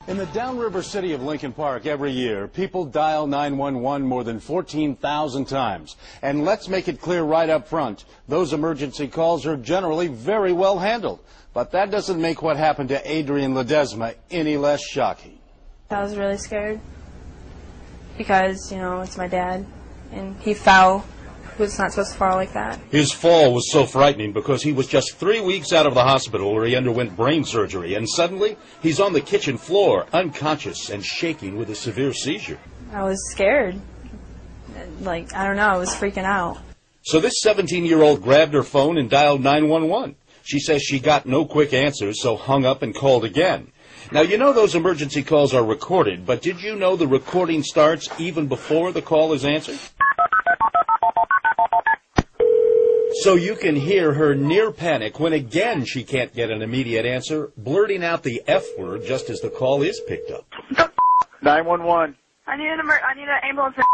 In the downriver city of Lincoln Park every year, people dial 911 more than 14,000 times. And let's make it clear right up front, those emergency calls are generally very well handled. But that doesn't make what happened to Adrian Ledesma any less shocking. I was really scared because, it's my dad, and he fell. He was not supposed to fall like that. His fall was so frightening because he was just 3 weeks out of the hospital where he underwent brain surgery, and suddenly he's on the kitchen floor, unconscious and shaking with a severe seizure. I was scared. I don't know, I was freaking out. So this 17-year-old grabbed her phone and dialed 911. She says she got no quick answers, so hung up and called again. Now, those emergency calls are recorded, but did you know the recording starts even before the call is answered? So you can hear her near panic when again she can't get an immediate answer, blurting out the F word just as the call is picked up. 911. I need an ambulance for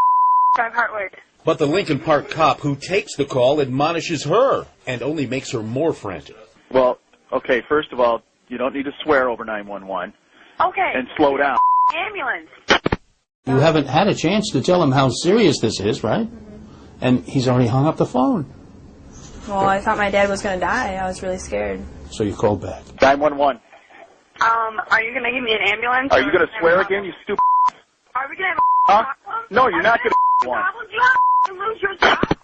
5 Hartwood. But the Lincoln Park cop who takes the call admonishes her and only makes her more frantic. Well, okay, first of all, you don't need to swear over 911. Okay. And slow down. Ambulance. You haven't had a chance to tell him how serious this is, right? And he's already hung up the phone. Well, I thought my dad was going to die. I was really scared. So you called back. 911. Are you going to give me an ambulance? Are you going to swear again, you stupid? Are we going to have a problem? No, you're not going to one. You lose your job.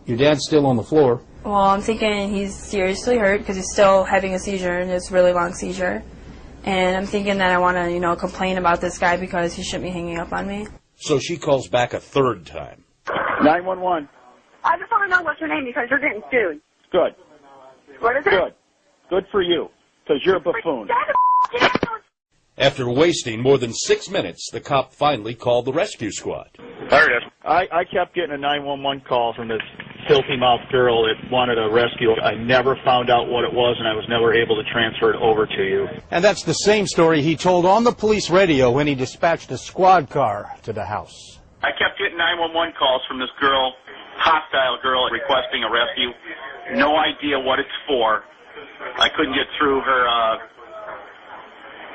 Your dad's still on the floor. Well, I'm thinking he's seriously hurt because he's still having a seizure, and it's a really long seizure. And I'm thinking that I want to, complain about this guy because he shouldn't be hanging up on me. So she calls back a third time. 911. I just want to know what's your name because you're getting sued. Good. What is it? Good. Good for you, because you're a buffoon. After wasting more than 6 minutes, the cop finally called the rescue squad. There it is. I kept getting a 911 call from this filthy-mouthed girl that wanted a rescue. I never found out what it was, and I was never able to transfer it over to you. And that's the same story he told on the police radio when he dispatched a squad car to the house. I kept getting 911 calls from this girl, hostile girl, requesting a rescue. No idea what it's for. I couldn't get through her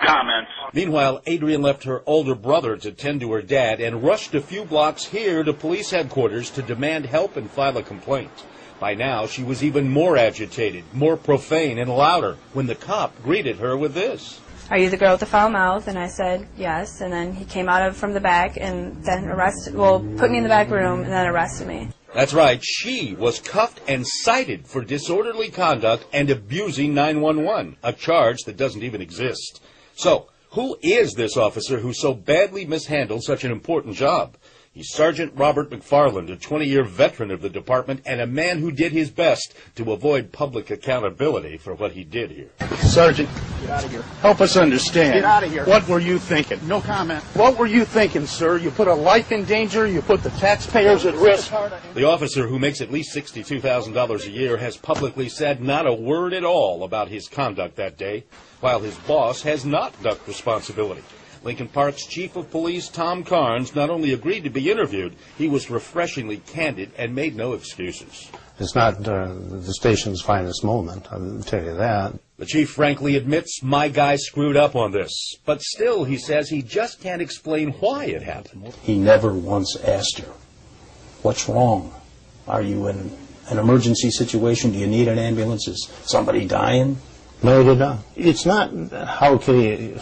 comments. Meanwhile, Adrian left her older brother to tend to her dad and rushed a few blocks here to police headquarters to demand help and file a complaint. By now, she was even more agitated, more profane and louder when the cop greeted her with this. Are you the girl with the foul mouth? And I said, yes. And then he came out from the back and then put me in the back room and then arrested me. That's right. She was cuffed and cited for disorderly conduct and abusing 911, a charge that doesn't even exist. So, who is this officer who so badly mishandled such an important job? He's Sergeant Robert McFarland, a 20-year veteran of the department and a man who did his best to avoid public accountability for what he did here. Sergeant, get out of here. Help us understand. Get out of here. What were you thinking? No comment. What were you thinking, sir? You put a life in danger. You put the taxpayers at risk. The officer, who makes at least $62,000 a year, has publicly said not a word at all about his conduct that day, while his boss has not ducked responsibility. Lincoln Park's chief of police, Tom Carnes, not only agreed to be interviewed, he was refreshingly candid and made no excuses. It's not the station's finest moment, I'll tell you that. The chief frankly admits, my guy screwed up on this. But still, he says he just can't explain why it happened. He never once asked her, what's wrong? Are you in an emergency situation? Do you need an ambulance? Is somebody dying? No, he did not. It's not, how can he...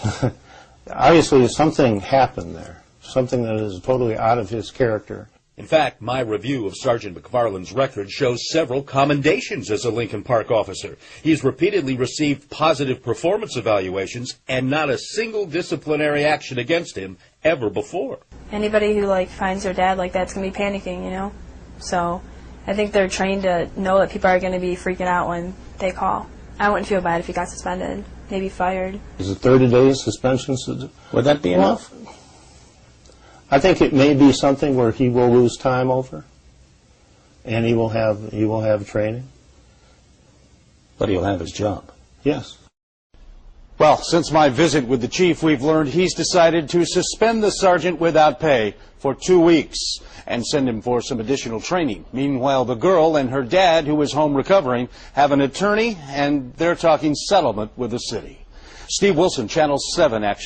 Obviously, something happened there, something that is totally out of his character. In fact, my review of Sergeant McFarland's record shows several commendations as a Lincoln Park officer. He's repeatedly received positive performance evaluations and not a single disciplinary action against him ever before. Anybody who finds their dad like that's going to be panicking, So I think they're trained to know that people are going to be freaking out when they call. I wouldn't feel bad if he got suspended, maybe fired. Is it 30 days suspension? Would that be enough? I think it may be something where he will lose time over, and he will have training, but he'll have his job. Yes. Well, since my visit with the chief, we've learned he's decided to suspend the sergeant without pay for 2 weeks and send him for some additional training. Meanwhile, the girl and her dad, who is home recovering, have an attorney, and they're talking settlement with the city. Steve Wilson, Channel 7 Action.